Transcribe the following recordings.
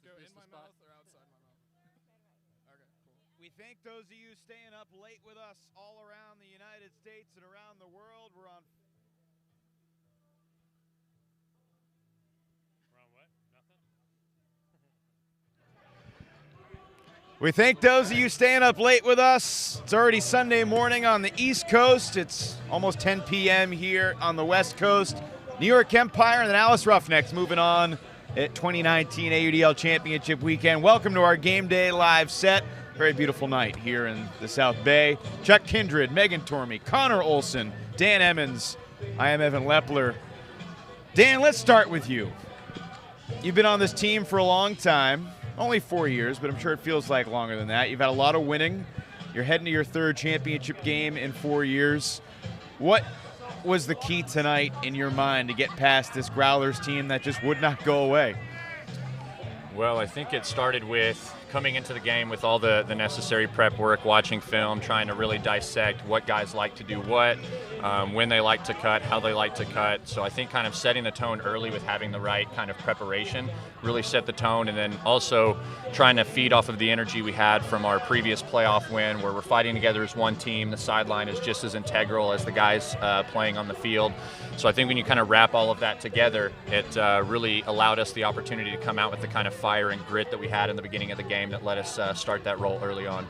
go in my mouth or outside my mouth? Okay, cool. We thank those of you staying up late with us all around the United States and around the world. We're on what? Nothing? We thank those of you staying up late with us. It's already Sunday morning on the East Coast. It's almost 10 p.m. here on the West Coast. New York Empire and the Dallas Roughnecks moving on at 2019 AUDL Championship Weekend. Welcome to our game day live set. Very beautiful night here in the South Bay. Chuck Kindred, Megan Tormey, Connor Olson, Dan Emmons. I am Evan Lepler. Dan, let's start with you. You've been on this team for a long time, only 4 years, but I'm sure it feels like longer than that. You've had a lot of winning. You're heading to your third championship game in 4 years. What was the key tonight in your mind to get past this Growlers team that just would not go away? Well, I think it started with coming into the game with all the necessary prep work, watching film, trying to really dissect what guys like to do what, when they like to cut, how they like to cut. So I think kind of setting the tone early with having the right kind of preparation really set the tone, and then also trying to feed off of the energy we had from our previous playoff win where we're fighting together as one team. The sideline is just as integral as the guys playing on the field. So I think when you kind of wrap all of that together, it really allowed us the opportunity to come out with the kind of fire and grit that we had in the beginning of the game that let us start that role early on.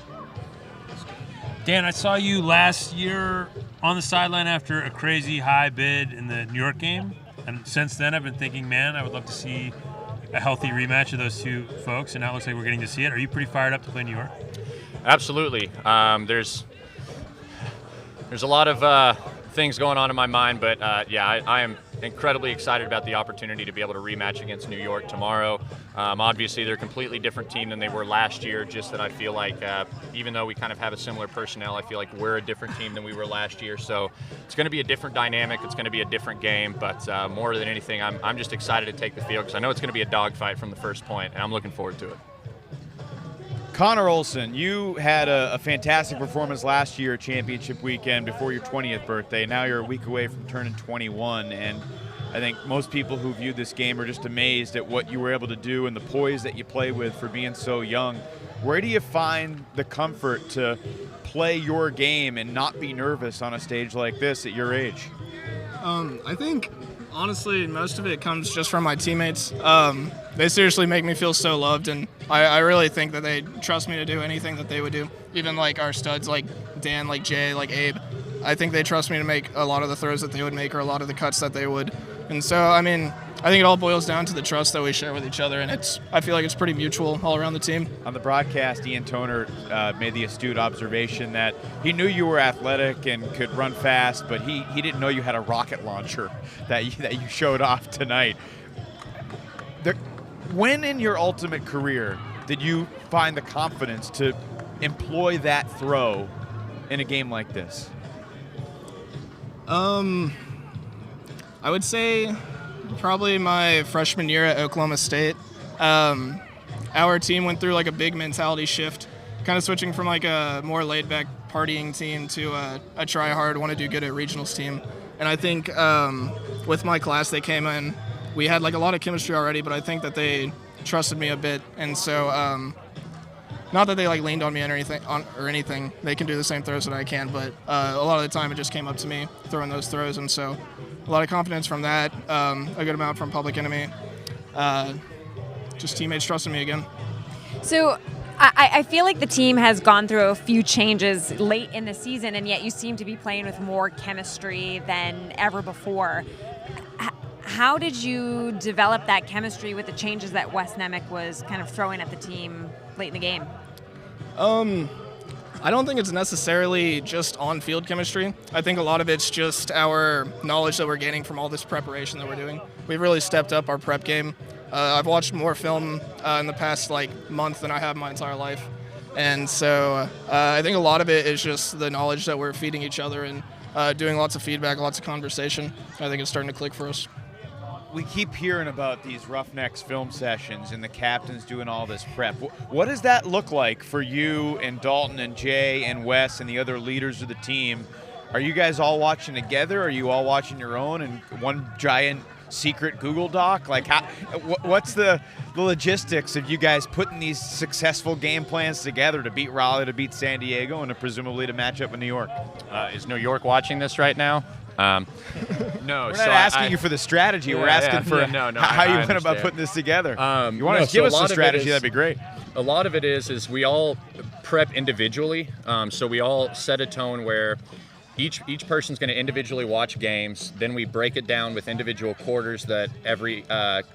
Dan, I saw you last year on the sideline after a crazy high bid in the New York game. And since then, I've been thinking, man, I would love to see a healthy rematch of those two folks. And now it looks like we're getting to see it. Are you pretty fired up to play New York? Absolutely. There's a lot of things going on in my mind, but yeah, I am incredibly excited about the opportunity to be able to rematch against New York tomorrow. Obviously, they're a completely different team than they were last year, just that I feel like even though we kind of have a similar personnel, I feel like we're a different team than we were last year. So it's going to be a different dynamic. It's going to be a different game, but more than anything, I'm just excited to take the field because I know it's going to be a dogfight from the first point, and I'm looking forward to it. Connor Olson, you had a fantastic performance last year at championship weekend before your 20th birthday. Now you're a week away from turning 21, and I think most people who view this game are just amazed at what you were able to do and the poise that you play with for being so young. Where do you find the comfort to play your game and not be nervous on a stage like this at your age? I think, honestly, most of it comes just from my teammates. They seriously make me feel so loved, and I really think that they trust me to do anything that they would do. Even like our studs like Dan, like Jay, like Abe. I think they trust me to make a lot of the throws that they would make or a lot of the cuts that they would. And so, I mean, I think it all boils down to the trust that we share with each other, and I feel like it's pretty mutual all around the team. On the broadcast, Ian Toner made the astute observation that he knew you were athletic and could run fast, but he didn't know you had a rocket launcher that you showed off tonight. When in your ultimate career did you find the confidence to employ that throw in a game like this? I would say probably my freshman year at Oklahoma State. Our team went through like a big mentality shift, kind of switching from like a more laid-back partying team to a try-hard, want-to-do-good at regionals team. And I think with my class they came in, we had like a lot of chemistry already, but I think that they trusted me a bit. And so not that they like leaned on me or anything. They can do the same throws that I can, but a lot of the time it just came up to me throwing those throws. And so a lot of confidence from that, a good amount from Public Enemy. Just teammates trusting me again. So I feel like the team has gone through a few changes late in the season, and yet you seem to be playing with more chemistry than ever before. How did you develop that chemistry with the changes that Wes Nemec was kind of throwing at the team late in the game? I don't think it's necessarily just on-field chemistry. I think a lot of it's just our knowledge that we're gaining from all this preparation that we're doing. We've really stepped up our prep game. I've watched more film in the past month than I have my entire life. And so I think a lot of it is just the knowledge that we're feeding each other and doing lots of feedback, lots of conversation. I think it's starting to click for us. We keep hearing about these Roughnecks film sessions and the captains doing all this prep. What does that look like for you and Dalton and Jay and Wes and the other leaders of the team? Are you guys all watching together? Are you all watching your own and one giant secret Google Doc? Like, what's the logistics of you guys putting these successful game plans together to beat Raleigh, to beat San Diego, and to presumably to match up with New York? Is New York watching this right now? No, we're not asking you for the strategy. Yeah, we're asking for how you went about putting this together. You want to give us the strategy? That'd be great. A lot of it is we all prep individually. So we all set a tone where each person's going to individually watch games. Then we break it down with individual quarters that every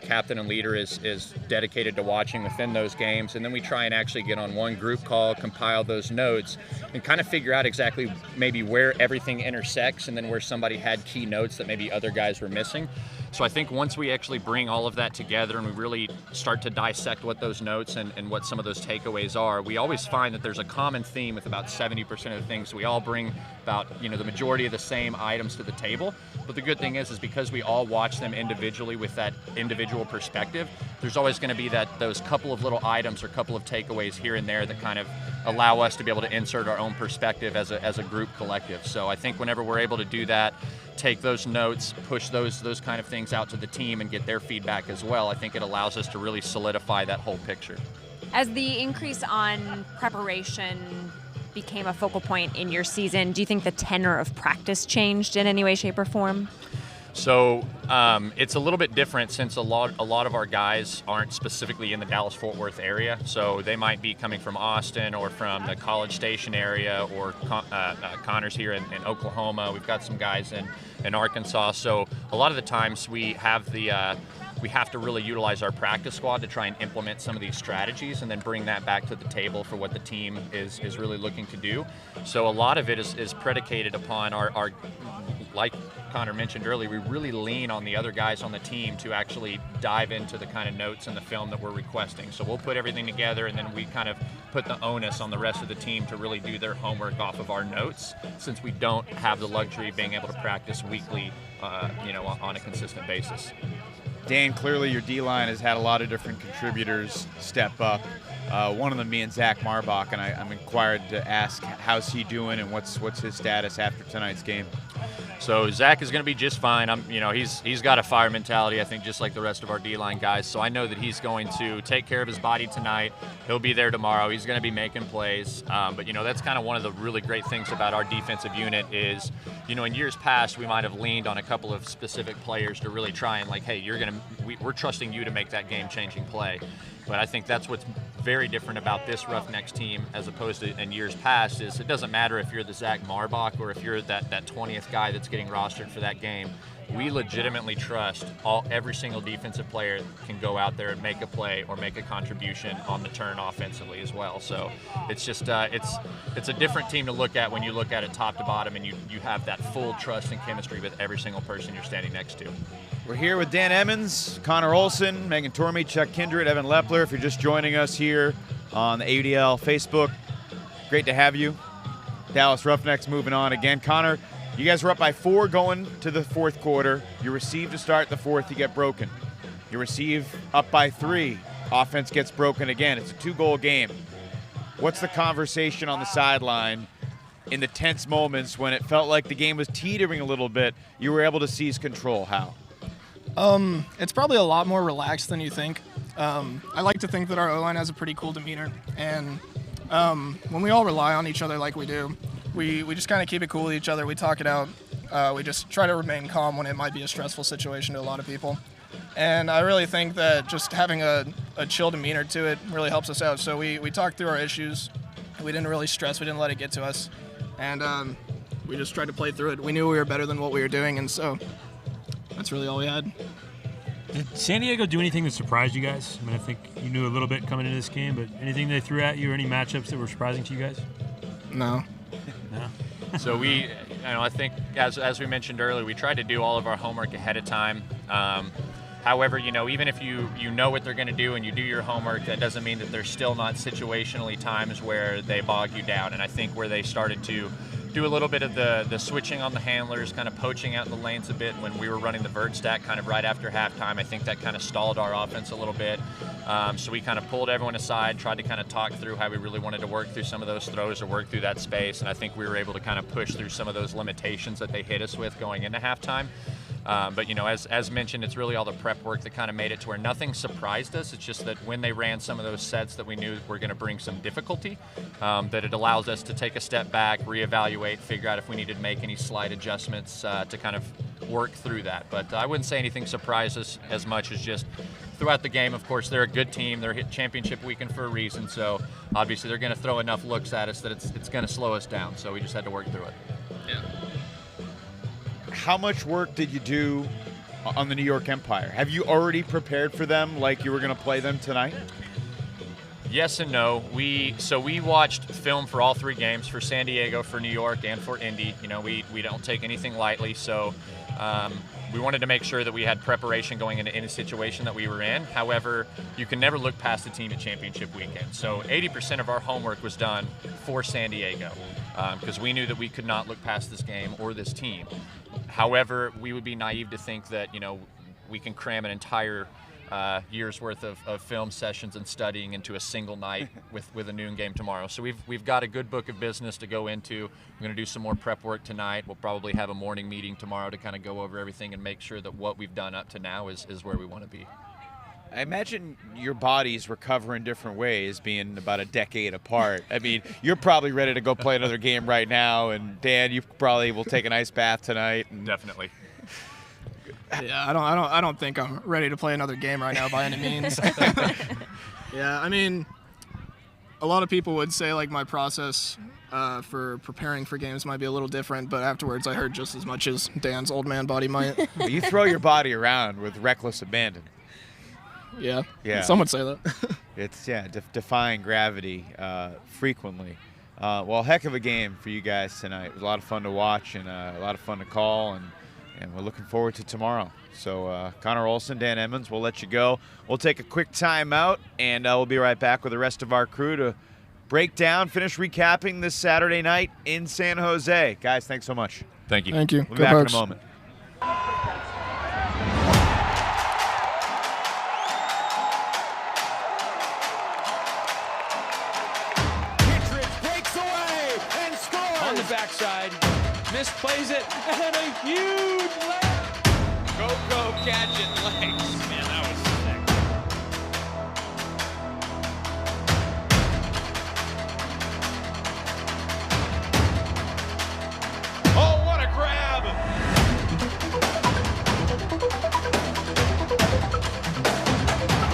captain and leader is dedicated to watching within those games. And then we try and actually get on one group call, compile those notes, and kind of figure out exactly maybe where everything intersects and then where somebody had key notes that maybe other guys were missing. So I think once we actually bring all of that together and we really start to dissect what those notes and what some of those takeaways are, we always find that there's a common theme with about 70% of the things. We all bring about, the majority of the same items to the table. But the good thing is because we all watch them individually with that individual perspective, there's always going to be those couple of little items or couple of takeaways here and there that kind of allow us to be able to insert our own perspective as a group collective. So I think whenever we're able to do that, take those notes, push those kind of things out to the team and get their feedback as well, I think it allows us to really solidify that whole picture. As the increase on preparation became a focal point in your season, do you think the tenor of practice changed in any way, shape, or form? So it's a little bit different since a lot of our guys aren't specifically in the Dallas-Fort Worth area. So they might be coming from Austin or from the College Station area, or Connor's here in Oklahoma. We've got some guys in Arkansas. So a lot of the times we have to really utilize our practice squad to try and implement some of these strategies and then bring that back to the table for what the team is really looking to do. So a lot of it is predicated upon our like Connor mentioned earlier, we really lean on the other guys on the team to actually dive into the kind of notes in the film that we're requesting. So we'll put everything together and then we kind of put the onus on the rest of the team to really do their homework off of our notes, since we don't have the luxury of being able to practice weekly, on a consistent basis. Dan, clearly your D-line has had a lot of different contributors step up. One of them being Zach Marbach, and I'm inquired to ask how's he doing and what's his status after tonight's game. So Zach is going to be just fine. He's got a fire mentality, I think, just like the rest of our D-line guys. So I know that he's going to take care of his body tonight. He'll be there tomorrow. He's going to be making plays. But that's kind of one of the really great things about our defensive unit is, in years past we might have leaned on a couple of specific players to really try and hey, we're trusting you to make that game-changing play. But I think that's what's very different about this Roughnecks team as opposed to in years past is it doesn't matter if you're the Zach Marbach or if you're that 20th guy that's getting rostered for that game. We legitimately trust every single defensive player can go out there and make a play or make a contribution on the turn offensively as well. So it's just it's a different team to look at when you look at it top to bottom and you have that full trust and chemistry with every single person you're standing next to. We're here with Dan Emmons, Connor Olson, Megan Tormey, Chuck Kindred, Evan Lepler. If you're just joining us here on the AUDL Facebook, great to have you. Dallas Roughnecks moving on again. Connor, you guys were up by 4 going to the fourth quarter. You receive to start the fourth, you get broken. You receive up by 3, offense gets broken again. It's a 2-goal game. What's the conversation on the sideline in the tense moments when it felt like the game was teetering a little bit? You were able to seize control. How? It's probably a lot more relaxed than you think. I like to think that our O-line has a pretty cool demeanor, and when we all rely on each other like we do, we just kind of keep it cool with each other. We talk it out. We just try to remain calm when it might be a stressful situation to a lot of people. And I really think that just having a chill demeanor to it really helps us out. So we talked through our issues. We didn't really stress. We didn't let it get to us. And we just tried to play through it. We knew we were better than what we were doing, and so that's really all we had. Did San Diego do anything that surprised you guys? I think you knew a little bit coming into this game, but anything they threw at you or any matchups that were surprising to you guys? No. So I think as we mentioned earlier, we tried to do all of our homework ahead of time. However, even if you know what they're going to do and you do your homework, that doesn't mean that there's still not situationally times where they bog you down. And I think where they started to do a little bit of the switching on the handlers, kind of poaching out in the lanes a bit when we were running the vert stack kind of right after halftime. I think that kind of stalled our offense a little bit. So we kind of pulled everyone aside, tried to kind of talk through how we really wanted to work through some of those throws or work through that space. And I think we were able to kind of push through some of those limitations that they hit us with going into halftime. But as mentioned, it's really all the prep work that kind of made it to where nothing surprised us. It's just that when they ran some of those sets that we knew were going to bring some difficulty, that it allows us to take a step back, reevaluate, figure out if we needed to make any slight adjustments to kind of work through that. But I wouldn't say anything surprised us as much as just throughout the game. Of course, they're a good team. They're hit championship weekend for a reason. So obviously they're going to throw enough looks at us that it's going to slow us down. So we just had to work through it. Yeah. How much work did you do on the New York Empire? Have you already prepared for them like you were going to play them tonight? Yes and no. We watched film for all 3 games, for San Diego, for New York, and for Indy. We don't take anything lightly, so we wanted to make sure that we had preparation going into any situation that we were in. However, you can never look past the team at championship weekend. So 80% of our homework was done for San Diego because we knew that we could not look past this game or this team. However, we would be naive to think that we can cram an entire year's worth of film sessions and studying into a single night with a noon game tomorrow. So we've got a good book of business to go into. We're going to do some more prep work tonight. We'll probably have a morning meeting tomorrow to kind of go over everything and make sure that what we've done up to now is where we want to be. I imagine your bodies recover in different ways, being about a decade apart. I mean, you're probably ready to go play another game right now, and Dan, you probably will take an ice bath tonight. Definitely. Yeah, I don't think I'm ready to play another game right now by any means. Yeah, I mean, a lot of people would say like my process for preparing for games might be a little different, but afterwards I heard just as much as Dan's old man body might. You throw your body around with reckless abandon. Yeah. Yeah. Some would say that. It's defying gravity frequently. Well, heck of a game for you guys tonight. It was a lot of fun to watch and a lot of fun to call, and we're looking forward to tomorrow. So Connor Olson, Dan Emmons, we'll let you go. We'll take a quick time out, and we'll be right back with the rest of our crew to break down, finish recapping this Saturday night in San Jose. Guys, thanks so much. Thank you. Thank you. We'll be back in a moment. On the backside, misplays it, and a huge leg. Go, gadget legs. Man, that was sick. Oh, what a grab!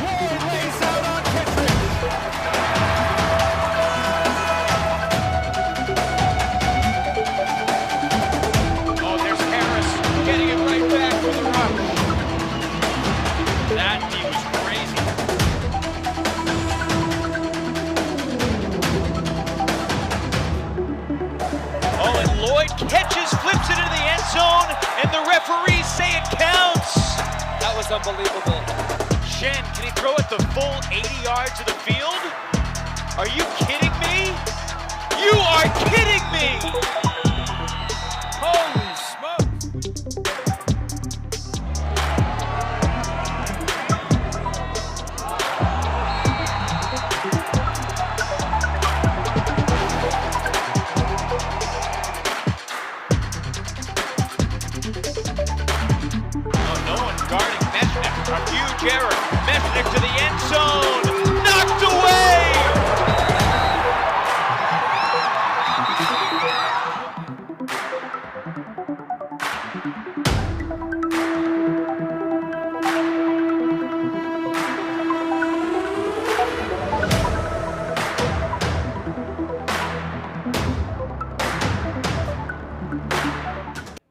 Whoa, lays out on Kittredge. Oh, there's Harris getting it right back with a rush. That he was crazy. Oh, and Lloyd catches, flips it into the end zone, and the referees say it counts. That was unbelievable. Shen, can he throw it the full 80 yards of the field? Are you kidding me? You are kidding me! Holy smokes. Oh, no one guarding Meshnick. A huge error. Meshnick to the end zone. Knocked away!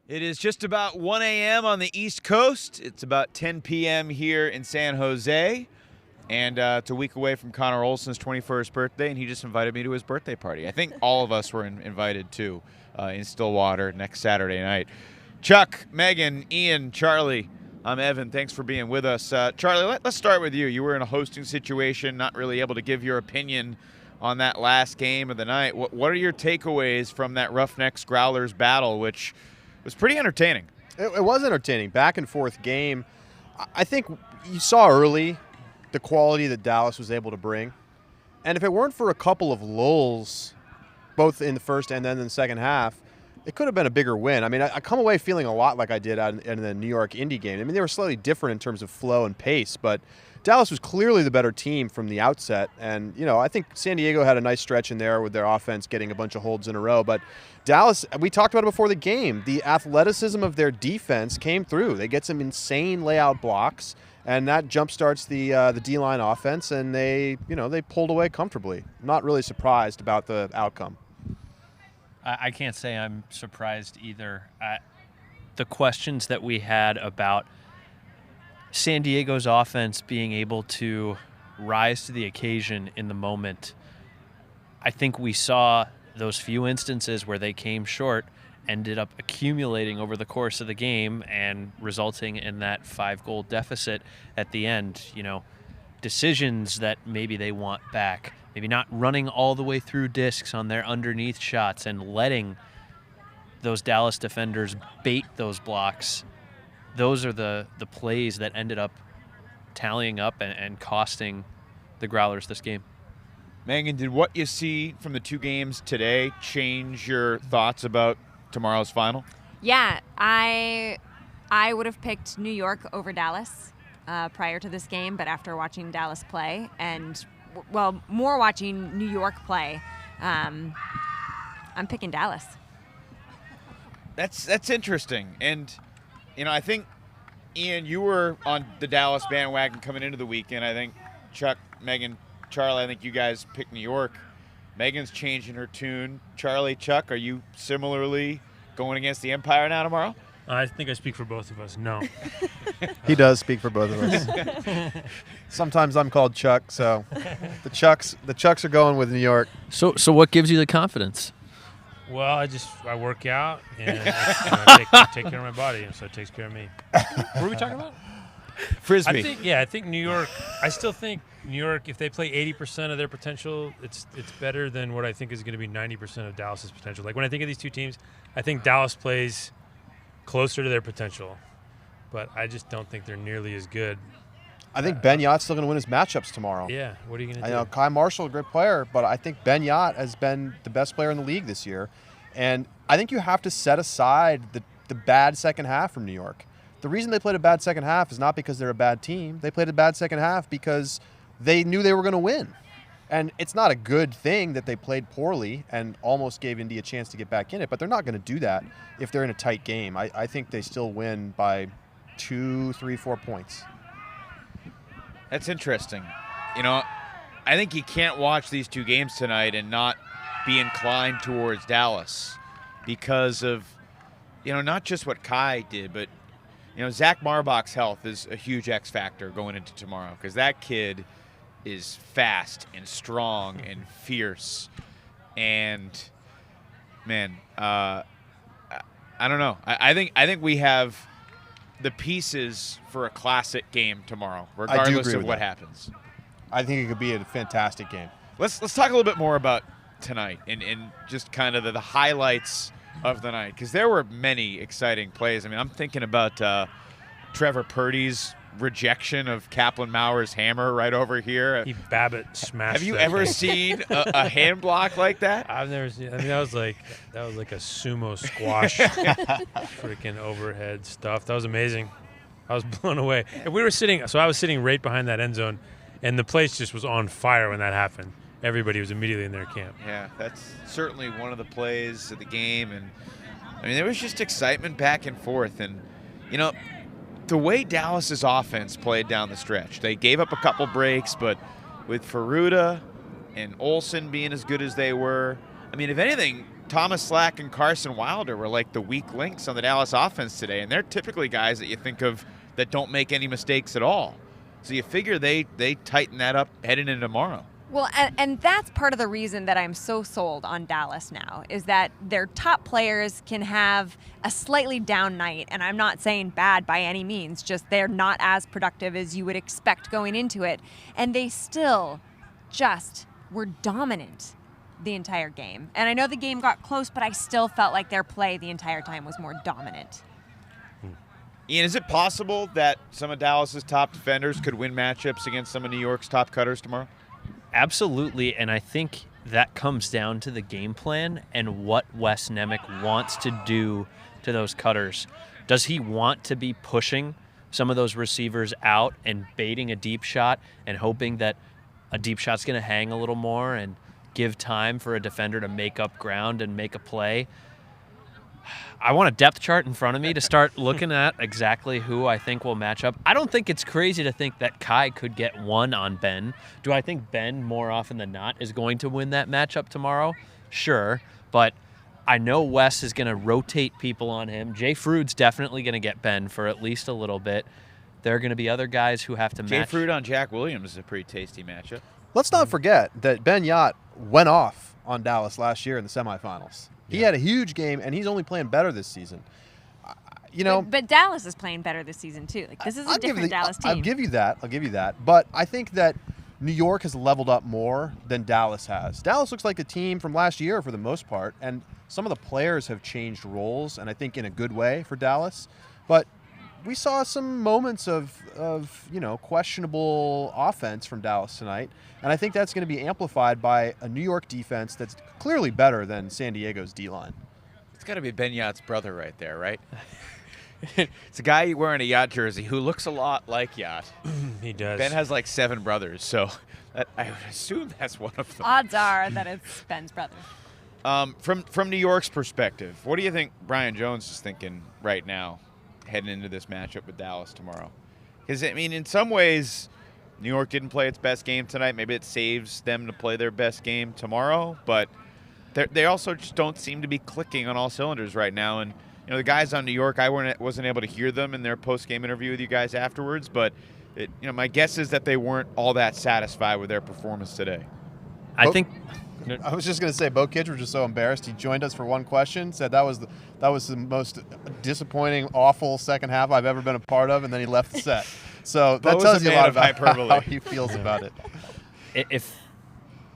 It is just about 1 a.m. on the East Coast. It's about 10 p.m. here in San Jose. And it's a week away from Connor Olson's 21st birthday, and he just invited me to his birthday party. I think all of us were invited, too, in Stillwater next Saturday night. Chuck, Megan, Ian, Charlie, I'm Evan. Thanks for being with us. Charlie, let's start with you. You were in a hosting situation, not really able to give your opinion on that last game of the night. What are your takeaways from that Roughnecks Growlers battle, which was pretty entertaining? It was entertaining. Back and forth game. I think you saw early the quality that Dallas was able to bring. And if it weren't for a couple of lulls, both in the first and then in the second half, It could have been a bigger win. I mean, I come away feeling a lot like I did in the New York Indy game. I mean, they were slightly different in terms of flow and pace, but Dallas was clearly the better team from the outset. And, I think San Diego had a nice stretch in there with their offense getting a bunch of holds in a row. But Dallas, we talked about it before the game, the athleticism of their defense came through. They get some insane layout blocks, and that jumpstarts the D-line offense, and they pulled away comfortably. Not really surprised about the outcome. I can't say I'm surprised either. The questions that we had about San Diego's offense being able to rise to the occasion in the moment, I think we saw those few instances where they came short, ended up accumulating over the course of the game and resulting in that 5-goal deficit at the end. Decisions that maybe they want back. Maybe not running all the way through discs on their underneath shots and letting those Dallas defenders bait those blocks. Those are the plays that ended up tallying up and costing the Growlers this game. Megan, did what you see from the 2 games today change your thoughts about tomorrow's final? Yeah, I would have picked New York over Dallas prior to this game, but after watching Dallas play and more watching New York play, I'm picking Dallas. That's interesting. And, I think, Ian, you were on the Dallas bandwagon coming into the weekend. I think Chuck, Megan, Charlie, I think you guys picked New York. Megan's changing her tune. Charlie, Chuck, are you similarly going against the Empire now tomorrow? I think I speak for both of us. No. He does speak for both of us. Sometimes I'm called Chuck, so the Chucks are going with New York. So what gives you the confidence? Well, I work out and I take care of my body, and so it takes care of me. What are we talking about? Frisbee. I think New York. I still think New York, if they play 80% of their potential, it's better than what I think is going to be 90% of Dallas's potential. Like when I think of these two teams, I think Dallas plays closer to their potential, but I just don't think they're nearly as good. I think Ben Yacht's still going to win his matchups tomorrow. Yeah, what are you going to I do? know Kai Marshall, a great player, but I think Ben Yacht has been the best player in the league this year. And I think you have to set aside the bad second half from New York. The reason they played a bad second half is not because they're a bad team. They played a bad second half because they knew they were going to win. And it's not a good thing that they played poorly and almost gave Indy a chance to get back in it, but they're not going to do that if they're in a tight game. I think they still win by 2, 3, 4 points. That's interesting. I think you can't watch these 2 games tonight and not be inclined towards Dallas because of, not just what Kai did, but, Zach Marbach's health is a huge X factor going into tomorrow because that kid is fast and strong and fierce. And, man, I don't know. I think we have the pieces for a classic game tomorrow, regardless of what happens. I think it could be a fantastic game. Let's talk a little bit more about tonight and just kind of the highlights of the night, because there were many exciting plays. I mean, I'm thinking about Trevor Purdy's rejection of Kaplan Mauer's hammer right over here. He Babbitt smashed. Have you ever seen a hand block like that? I've never seen. I mean, that was like a sumo squash, freaking overhead stuff. That was amazing. I was blown away. And I was sitting right behind that end zone, and the place just was on fire when that happened. Everybody was immediately in their camp. Yeah, that's certainly one of the plays of the game, and I mean, there was just excitement back and forth, and the way Dallas's offense played down the stretch, they gave up a couple breaks, but with Ferruda and Olsen being as good as they were, I mean, if anything, Thomas Slack and Carson Wilder were like the weak links on the Dallas offense today, and they're typically guys that you think of that don't make any mistakes at all. So you figure they tighten that up heading into tomorrow. Well, and that's part of the reason that I'm so sold on Dallas now, is that their top players can have a slightly down night, and I'm not saying bad by any means, just they're not as productive as you would expect going into it, and they still just were dominant the entire game. And I know the game got close, but I still felt like their play the entire time was more dominant. Ian, is it possible that some of Dallas's top defenders could win matchups against some of New York's top cutters tomorrow? Absolutely, and I think that comes down to the game plan and what Wes Nemec wants to do to those cutters. Does he want to be pushing some of those receivers out and baiting a deep shot and hoping that a deep shot's going to hang a little more and give time for a defender to make up ground and make a play? I want a depth chart in front of me to start looking at exactly who I think will match up. I don't think it's crazy to think that Kai could get one on Ben. Do I think Ben, more often than not, is going to win that matchup tomorrow? Sure, but I know Wes is going to rotate people on him. Jay Frood's definitely going to get Ben for at least a little bit. There are going to be other guys who have to match. Jay Frood on Jack Williams is a pretty tasty matchup. Let's not forget that Ben Yacht went off on Dallas last year in the semifinals. He had a huge game, and he's only playing better this season. But Dallas is playing better this season too. Like, this is a different Dallas team. I'll give you that. But I think that New York has leveled up more than Dallas has. Dallas looks like the team from last year for the most part, and some of the players have changed roles, and I think in a good way for Dallas. But we saw some moments of questionable offense from Dallas tonight, and I think that's going to be amplified by a New York defense that's clearly better than San Diego's D-line. It's got to be Ben Yacht's brother right there, right? It's a guy wearing a Yacht jersey who looks a lot like Yacht. He does. Ben has like 7 brothers, so I would assume that's one of them. Odds are that it's Ben's brother. From New York's perspective, what do you think Brian Jones is thinking right now, heading into this matchup with Dallas tomorrow? Because, I mean, in some ways, New York didn't play its best game tonight. Maybe it saves them to play their best game tomorrow. But they also just don't seem to be clicking on all cylinders right now. And, the guys on New York, I wasn't able to hear them in their post-game interview with you guys afterwards. But, my guess is that they weren't all that satisfied with their performance today. I think... I was just going to say, Bo Kittredge was so embarrassed. He joined us for one question, said that was the most disappointing, awful second half I've ever been a part of, and then he left the set. So that tells you a lot about how he feels about it. If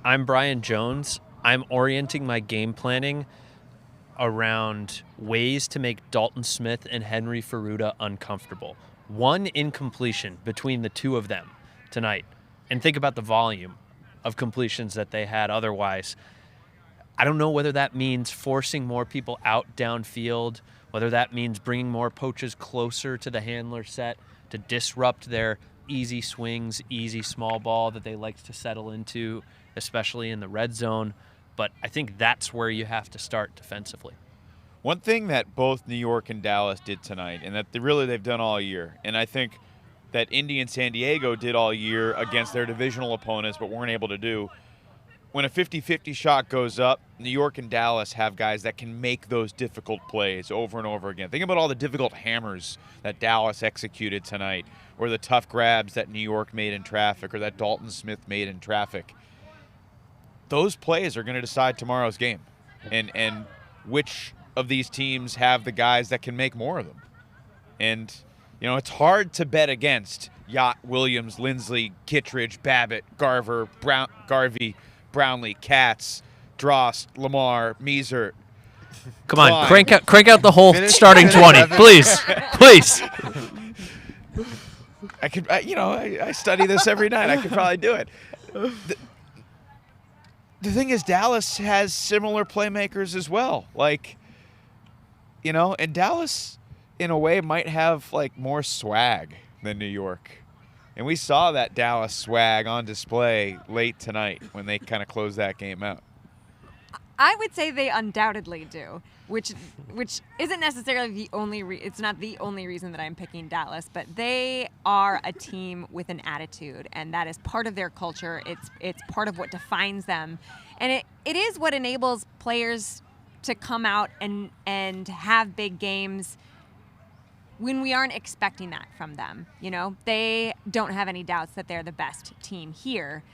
I'm Brian Jones, I'm orienting my game planning around ways to make Dalton Smith and Henry Ferruta uncomfortable. One incompletion between the two of them tonight. And think about the volume of completions that they had otherwise. I don't know whether that means forcing more people out downfield, whether that means bringing more poaches closer to the handler set to disrupt their easy swings, easy small ball that they like to settle into, especially in the red zone. But I think that's where you have to start defensively. One thing that both New York and Dallas did tonight, and that they've done all year, and I think that Indy and San Diego did all year against their divisional opponents but weren't able to do. When a 50-50 shot goes up, New York and Dallas have guys that can make those difficult plays over and over again. Think about all the difficult hammers that Dallas executed tonight, or the tough grabs that New York made in traffic, or that Dalton Smith made in traffic. Those plays are going to decide tomorrow's game, and which of these teams have the guys that can make more of them. And it's hard to bet against Yacht, Williams, Lindsley, Kittredge, Babbitt, Garver, Garvey, Brownlee, Katz, Drost, Lamar, Meeser. Come on, crank out the whole starting 20, please. I study this every night. I could probably do it. The thing is, Dallas has similar playmakers as well. And Dallas, in a way, might have more swag than New York. And we saw that Dallas swag on display late tonight when they kind of closed that game out. I would say they undoubtedly do, which isn't necessarily the only it's not the only reason that I'm picking Dallas, but they are a team with an attitude, and that is part of their culture. It's part of what defines them, and it is what enables players to come out and have big games when we aren't expecting that from them. They don't have any doubts that they're the best team here,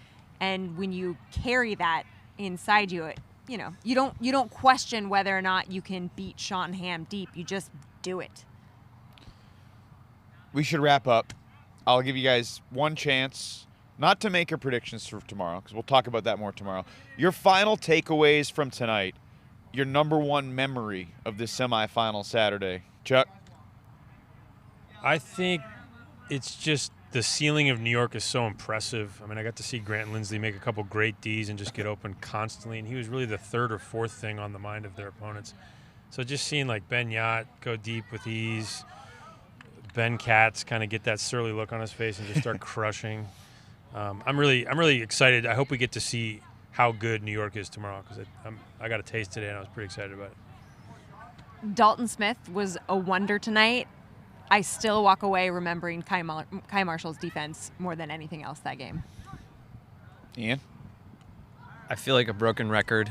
and when you carry that inside you, you don't question whether or not you can beat Sean Ham deep. You just do it. We should wrap up. I'll give you guys one chance not to make your predictions for tomorrow, because we'll talk about that more tomorrow. Your final takeaways from tonight, your number one memory of this semifinal Saturday. Chuck? I think it's just the ceiling of New York is so impressive. I mean, I got to see Grant Lindsley make a couple great Ds and just get open constantly, and he was really the third or fourth thing on the mind of their opponents. So just seeing like Ben Yacht go deep with ease, Ben Katz kind of get that surly look on his face and just start crushing. I'm really excited. I hope we get to see how good New York is tomorrow because I got a taste today and I was pretty excited about it. Dalton Smith was a wonder tonight. I still walk away remembering Kai Marshall's defense more than anything else that game. Ian? I feel like a broken record.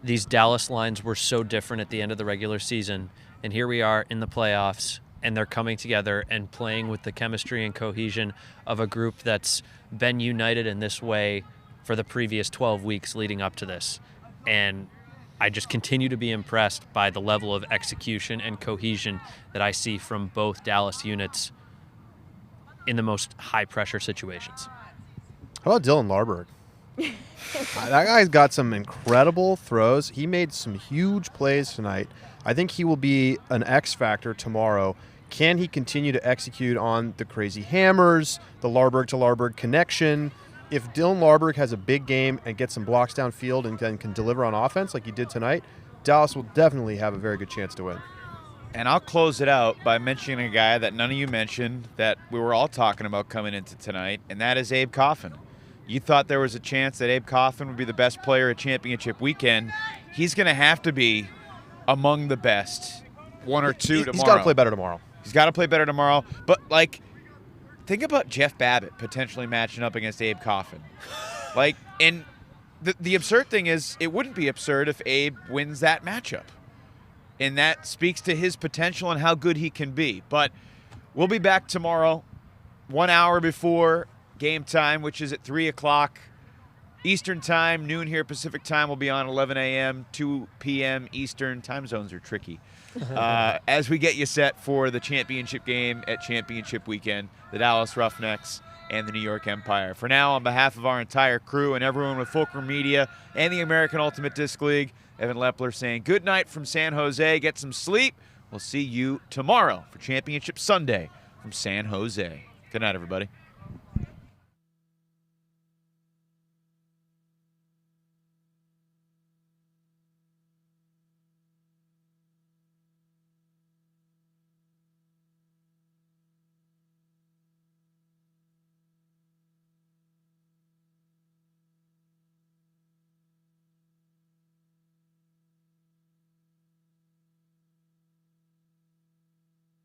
These Dallas lines were so different at the end of the regular season, and here we are in the playoffs, and they're coming together and playing with the chemistry and cohesion of a group that's been united in this way for the previous 12 weeks leading up to this. And I just continue to be impressed by the level of execution and cohesion that I see from both Dallas units in the most high-pressure situations. How about Dylan Larberg? That guy's got some incredible throws. He made some huge plays tonight. I think he will be an X factor tomorrow. Can he continue to execute on the crazy hammers, the Larberg to Larberg connection? If Dylan Larberg has a big game and gets some blocks downfield and then can deliver on offense like he did tonight, Dallas will definitely have a very good chance to win. And I'll close it out by mentioning a guy that none of you mentioned that we were all talking about coming into tonight, and that is Abe Coffin. You thought there was a chance that Abe Coffin would be the best player at championship weekend. He's going to have to be among the best, one or two tomorrow. He's got to play better tomorrow. He's got to play better tomorrow. But, think about Jeff Babbitt potentially matching up against Abe Coffin. And the absurd thing is it wouldn't be absurd if Abe wins that matchup. And that speaks to his potential and how good he can be. But we'll be back tomorrow, 1 hour before game time, which is at 3 o'clock Eastern time, noon here Pacific time. Will be on 11 a.m., 2 p.m. Eastern. Time zones are tricky. As we get you set for the championship game at championship weekend, the Dallas Roughnecks and the New York Empire. For now, on behalf of our entire crew and everyone with Fulcrum Media and the American Ultimate Disc League, Evan Lepler saying good night from San Jose. Get some sleep. We'll see you tomorrow for Championship Sunday from San Jose. Good night, everybody.